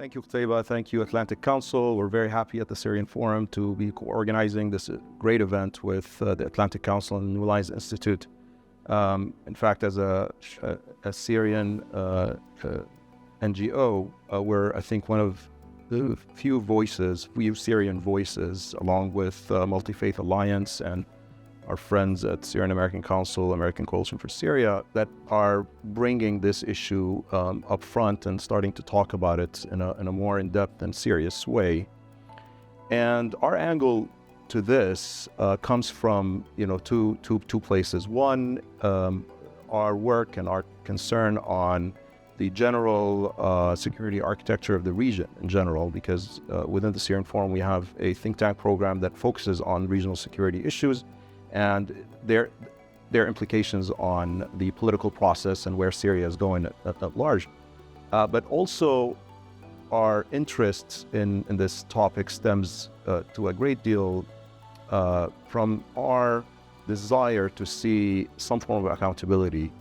Thank you, Qutayba. Thank you, Atlantic Council. We're very happy at the Syrian Forum to be co-organizing this great event with the Atlantic Council and New Lines Institute. In fact, as a Syrian NGO, we're, I think, one of the few Syrian voices, along with Multi-Faith Alliance and our friends at Syrian American Council, American Coalition for Syria, that are bringing this issue up front and starting to talk about it in a more in-depth and serious way. And our angle to this comes from two places. One, our work and our concern on the general security architecture of the region in general, because within the Syrian Forum we have a think tank program that focuses on regional security issues and their implications on the political process and where Syria is going at large. But also our interest in this topic stems to a great deal from our desire to see some form of accountability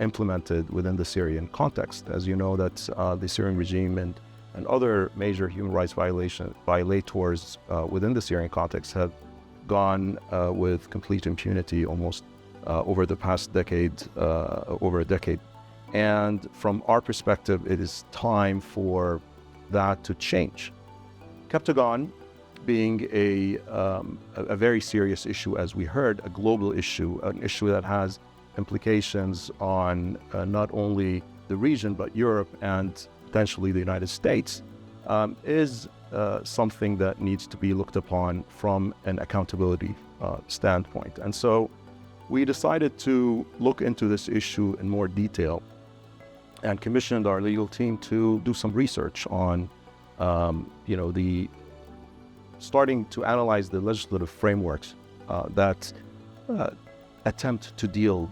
implemented within the Syrian context. As you know, that the Syrian regime and other major human rights violators within the Syrian context have gone with complete impunity almost over the past decade, over a decade. And from our perspective, it is time for that to change. Captagon being a very serious issue, as we heard, a global issue, an issue that has implications on not only the region, but Europe and potentially the United States, is something that needs to be looked upon from an accountability standpoint. And so we decided to look into this issue in more detail and commissioned our legal team to do some research on, starting to analyze the legislative frameworks that attempt to deal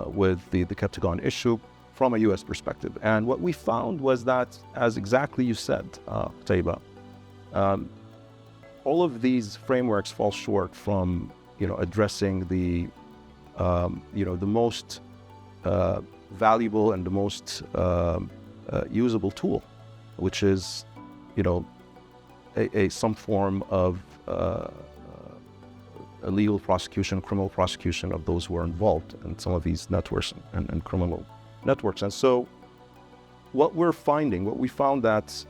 with the Captagon issue from a U.S. perspective. And what we found was that, as exactly you said, Qutayba, all of these frameworks fall short from, addressing the most valuable and the most usable tool, which is, some form of a legal prosecution, criminal prosecution of those who are involved in some of these networks and criminal networks. And so what we found that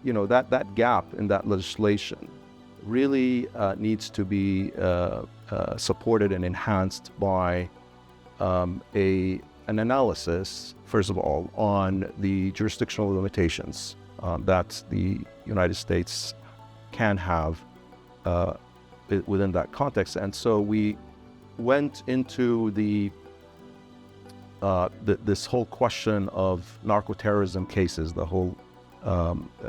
that gap in that legislation really needs to be supported and enhanced by an analysis, first of all, on the jurisdictional limitations that the United States can have within that context. And so we went into this whole question of narco-terrorism cases, the whole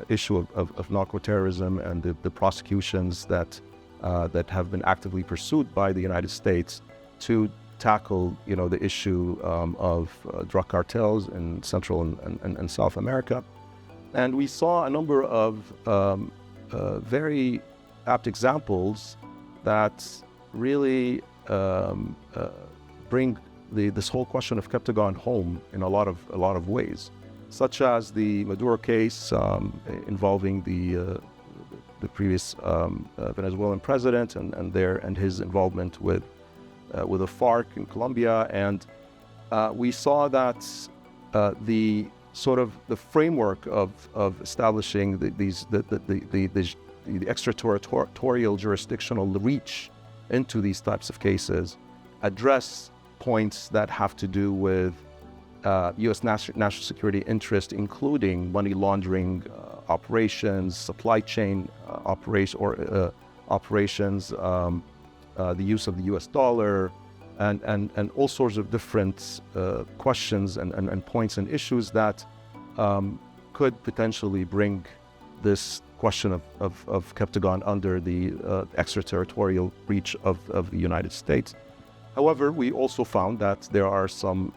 issue of narco-terrorism and the prosecutions that have been actively pursued by the United States to tackle, the issue of drug cartels in Central and South America. And we saw a number of very apt examples that really bring this whole question of Captagon home in a lot of ways, such as the Maduro case involving the previous Venezuelan president and his involvement with the FARC in Colombia. And we saw that the framework of establishing the extraterritorial jurisdictional reach into these types of cases address points that have to do with U.S. national security interest, including money laundering operations, supply chain operations, the use of the U.S. dollar, and all sorts of different questions and points and issues that could potentially bring this question of Captagon under the extraterritorial reach of the United States. However, we also found that there are some,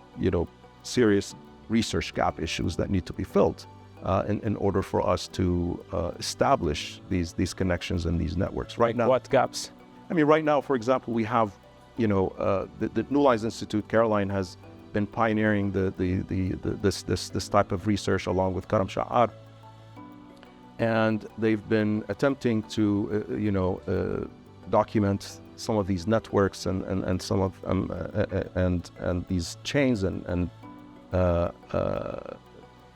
serious research gap issues that need to be filled in order for us to establish these connections and these networks. Right now, what gaps? I mean, right now, for example, we have, the New Lines Institute. Caroline has been pioneering this type of research along with Karam Sha'ar. and they've been attempting to, document some of these networks and some of and these chains and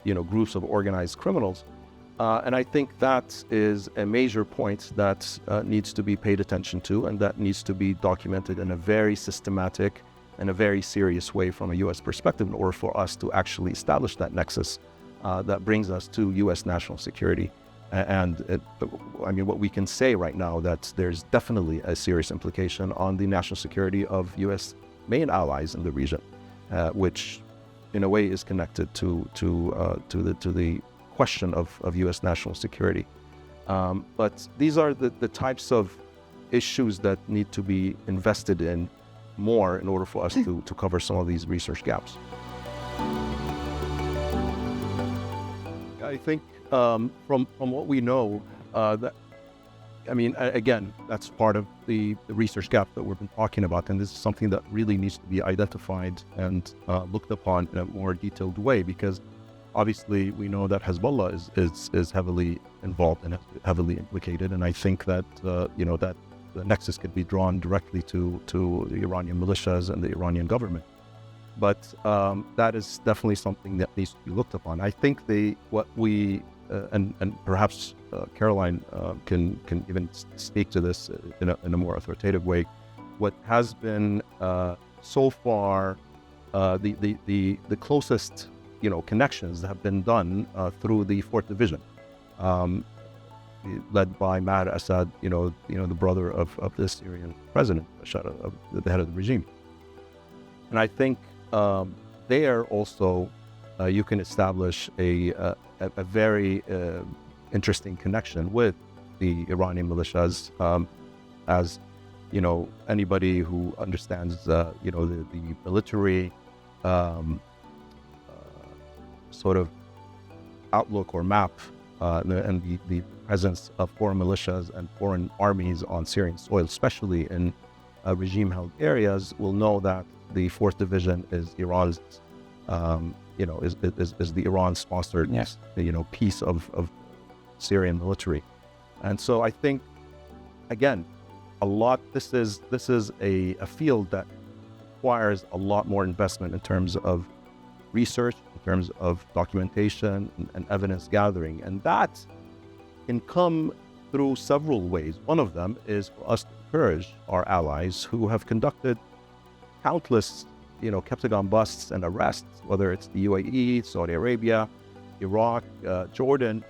groups of organized criminals. And I think that is a major point that needs to be paid attention to, and that needs to be documented in a very systematic and a very serious way from a U.S. perspective in order for us to actually establish that nexus that brings us to U.S. national security. What we can say right now that there's definitely a serious implication on the national security of U.S. main allies in the region, which in a way is connected to the question of U.S. national security. But these are the types of issues that need to be invested in more in order for us to cover some of these research gaps. I think from what we know, again, that's part of the research gap that we've been talking about, and this is something that really needs to be identified and looked upon in a more detailed way, because obviously we know that Hezbollah is heavily involved and heavily implicated, and I think that that the nexus could be drawn directly to the Iranian militias and the Iranian government. But that is definitely something that needs to be looked upon. I think what we and perhaps Caroline can even speak to this in a more authoritative way. What has been so far the closest connections that have been done through the 4th Division, led by Maher Assad, the brother of the Syrian president, the head of the regime. And I think there also you can establish a very interesting connection with the Iranian militias, as anybody who understands the military sort of outlook or map and the presence of foreign militias and foreign armies on Syrian soil, especially in regime-held areas, will know that the 4th Division is Iran's, is the Iran-sponsored, yes, piece of Syrian military. And so I think, again, this is a field that requires a lot more investment in terms of research, in terms of documentation and evidence gathering. And that can come through several ways. One of them is for us to encourage our allies who have conducted countless, Captagon busts and arrests, whether it's the UAE, Saudi Arabia, Iraq, Jordan,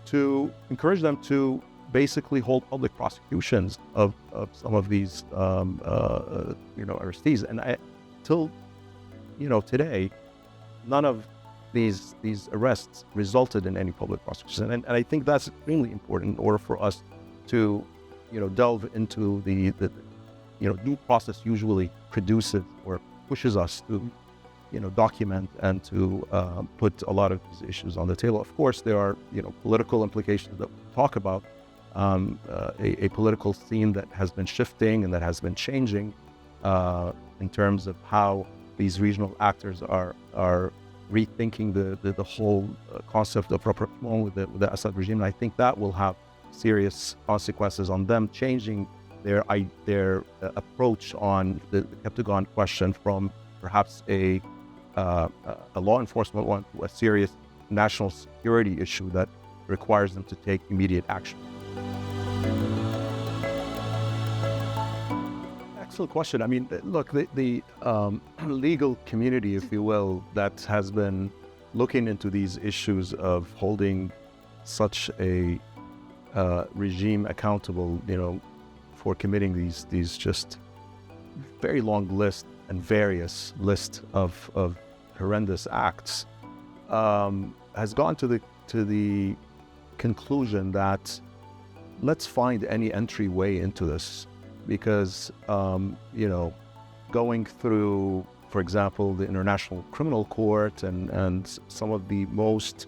to encourage them to basically hold public prosecutions of some of these, arrestees. And till today, none of these arrests resulted in any public prosecution. And I think that's extremely important in order for us to, delve into the due process usually produces or pushes us to, document and to put a lot of these issues on the table. Of course, there are, political implications that we talk about, a political scene that has been shifting and that has been changing in terms of how these regional actors are rethinking the whole concept of rapprochement with the Assad regime. And I think that will have serious consequences on them changing their approach on the Captagon question from perhaps a law enforcement one to a serious national security issue that requires them to take immediate action. Excellent question. I mean, look, the legal community, if you will, that has been looking into these issues of holding such a regime accountable, for committing these just very long list and various list of horrendous acts, has gone to the conclusion that let's find any entryway into this, because going through, for example, the International Criminal Court and some of the most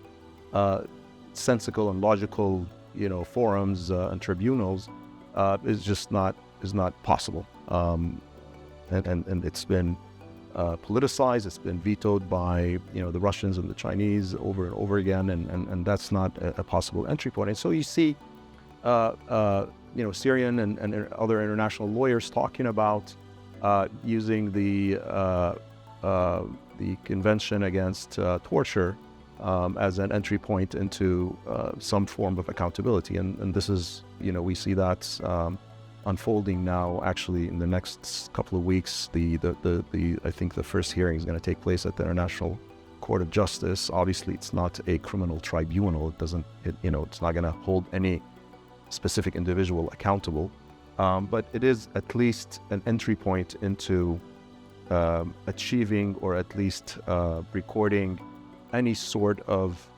sensical and logical forums and tribunals is not possible, and it's been politicized. It's been vetoed by the Russians and the Chinese over and over again, and that's not a possible entry point. And so you see, Syrian and other international lawyers talking about using the Convention Against Torture as an entry point into some form of accountability, and this is we see that unfolding now. Actually, in the next couple of weeks, I think the first hearing is going to take place at the International Court of Justice. Obviously, it's not a criminal tribunal. It's not going to hold any specific individual accountable, but it is at least an entry point into achieving, or at least recording, any sort of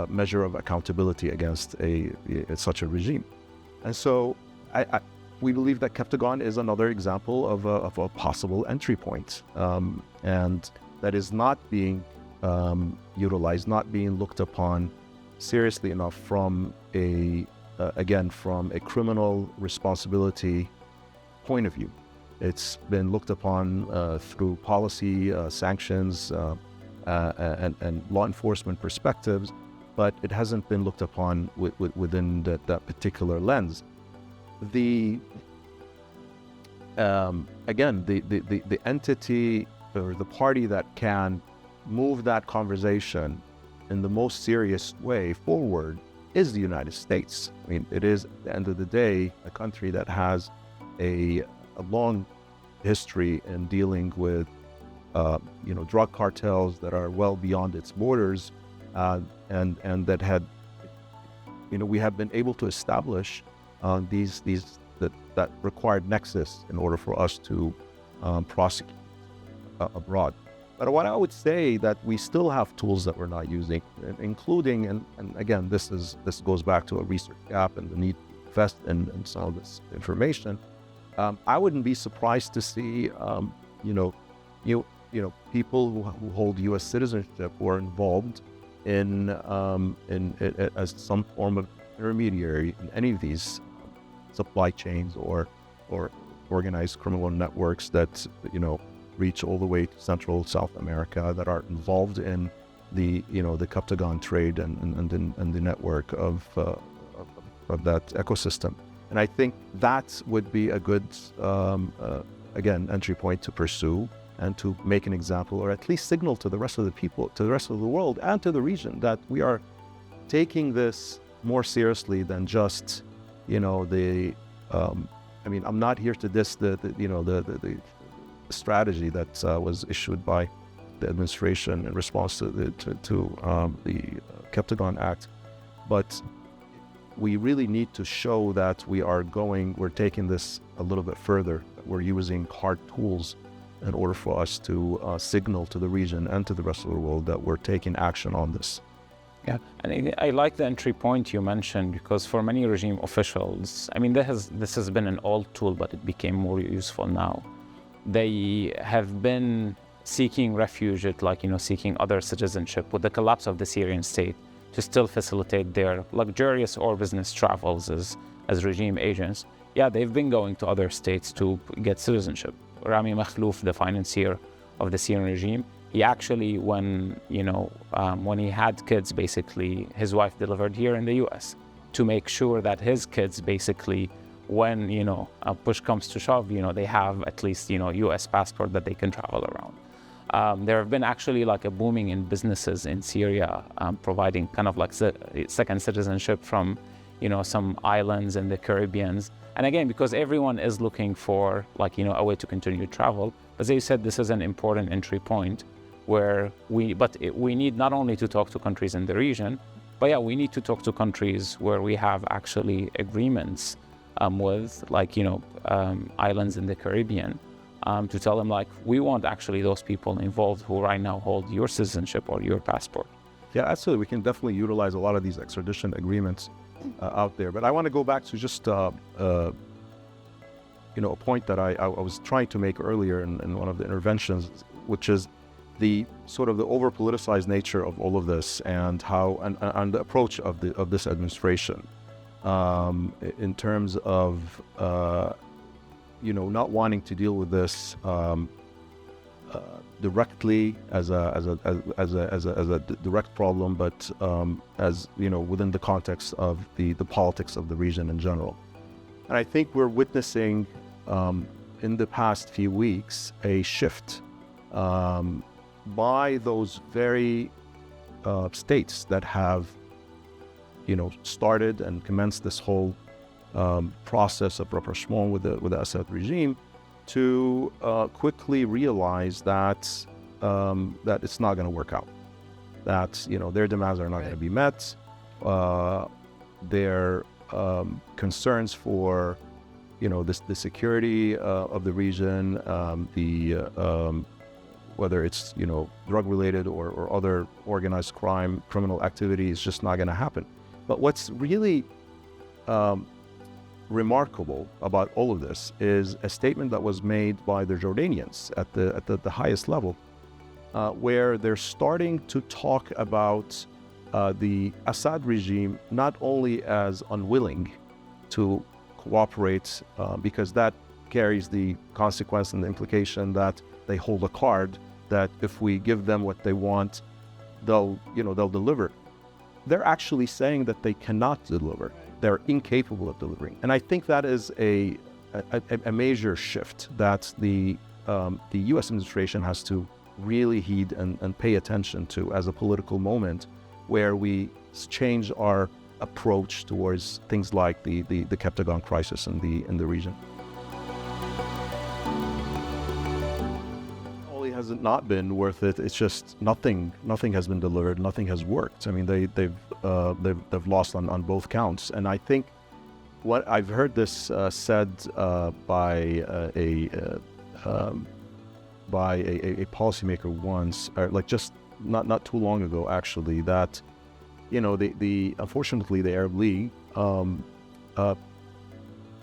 measure of accountability against such a regime. And so we believe that Captagon is another example of a possible entry point, and that is not being utilized, not being looked upon seriously enough from a criminal responsibility point of view. It's been looked upon through policy, sanctions, and law enforcement perspectives, but it hasn't been looked upon within that particular lens. The entity or the party that can move that conversation in the most serious way forward is the United States. I mean, it is, at the end of the day, a country that has a long history in dealing with drug cartels that are well beyond its borders, and that had we have been able to establish that required nexus in order for us to prosecute abroad. But what I would say that we still have tools that we're not using, including, and again, this goes back to a research gap and the need to invest in some of this information. I wouldn't be surprised to see, people who hold U.S. citizenship who are involved in as some form of intermediary in any of these supply chains or organized criminal networks that reach all the way to Central South America, that are involved in the Captagon trade and the network of that ecosystem. And I think that would be a good entry point to pursue and to make an example, or at least signal to the rest of the people, to the rest of the world, and to the region, that we are taking this more seriously than just I'm not here to diss the strategy that was issued by the administration in response to the Captagon Act, but we really need to show that we're taking this a little bit further. We're using hard tools in order for us to signal to the region and to the rest of the world that we're taking action on this. Yeah, and I like the entry point you mentioned, because for many regime officials, this has been an old tool, but it became more useful now. They have been seeking refuge, seeking other citizenship with the collapse of the Syrian state, to still facilitate their luxurious or business travels as regime agents. Yeah, they've been going to other states to get citizenship. Rami Makhlouf, the financier of the Syrian regime, he actually, when he had kids, basically, his wife delivered here in the U.S. to make sure that his kids, basically, when, push comes to shove, they have at least, U.S. passport that they can travel around. There have been actually a booming in businesses in Syria, providing kind of second citizenship from, some islands in the Caribbean. And again, because everyone is looking for a way to continue travel, as you said, this is an important entry point where we need not only to talk to countries in the region, but we need to talk to countries where we have actually agreements with islands in the Caribbean, to tell them we want actually those people involved who right now hold your citizenship or your passport. Yeah, absolutely. We can definitely utilize a lot of these extradition agreements out there. But I want to go back to just a point that I was trying to make earlier in one of the interventions, which is the sort of the over-politicized nature of all of this, and how and the approach of this administration in terms of not wanting to deal with this directly as a direct problem, but as within the context of the politics of the region in general. And I think we're witnessing in the past few weeks a shift by those very states that have started and commenced this whole process of rapprochement with the Assad regime, to quickly realize that it's not going to work out, that their demands are not going to be met, their concerns for the security of the region, whether it's drug related or other organized crime, criminal activity, is just not going to happen. But what's really remarkable about all of this is a statement that was made by the Jordanians at the highest level, where they're starting to talk about the Assad regime not only as unwilling to cooperate, because that carries the consequence and the implication that they hold a card that if we give them what they want, they'll deliver. They're actually saying that they cannot deliver. They're incapable of delivering. And I think that is a major shift that the U.S. administration has to really heed and pay attention to as a political moment, where we change our approach towards things like the Captagon Crisis in the region. Has it not been worth it? It's just nothing has been delivered, nothing has worked. I mean, they've lost on both counts. And I think what I've heard this said by a policymaker once, or like just not too long ago actually, that unfortunately the Arab League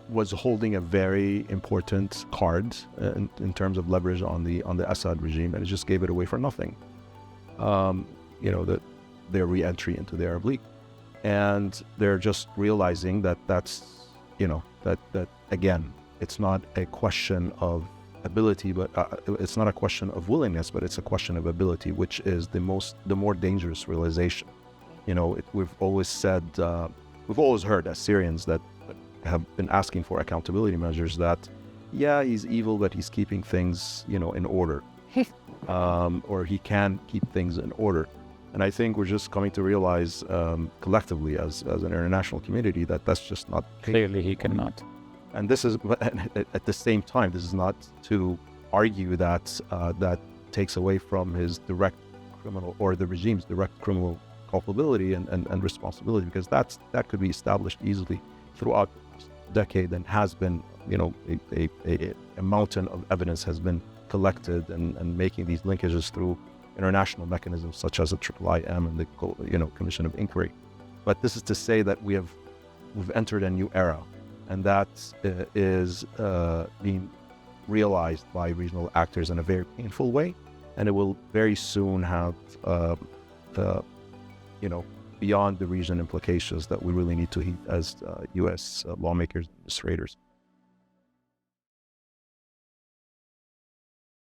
was holding a very important card in terms of leverage on the Assad regime, and it just gave it away for nothing. Their re-entry into the Arab League, and they're just realizing that again, it's not a question of ability, but it's not a question of willingness, but it's a question of ability, which is the more dangerous realization. We've always said, we've always heard as Syrians that have been asking for accountability measures, that he's evil, but he's keeping things in order, or he can keep things in order. And I think we're just coming to realize collectively as an international community that that's just not clearly he cannot. And this is, at the same time, this is not to argue that that takes away from his direct criminal, or the regime's direct criminal culpability and responsibility, because that could be established easily throughout decade, and has been, a mountain of evidence has been collected, and making these linkages through international mechanisms such as the IIIM and the Commission of Inquiry. But this is to say that we've entered a new era, and that is being realized by regional actors in a very painful way, and it will very soon have beyond the region implications that we really need to heed as U.S. lawmakers, administrators.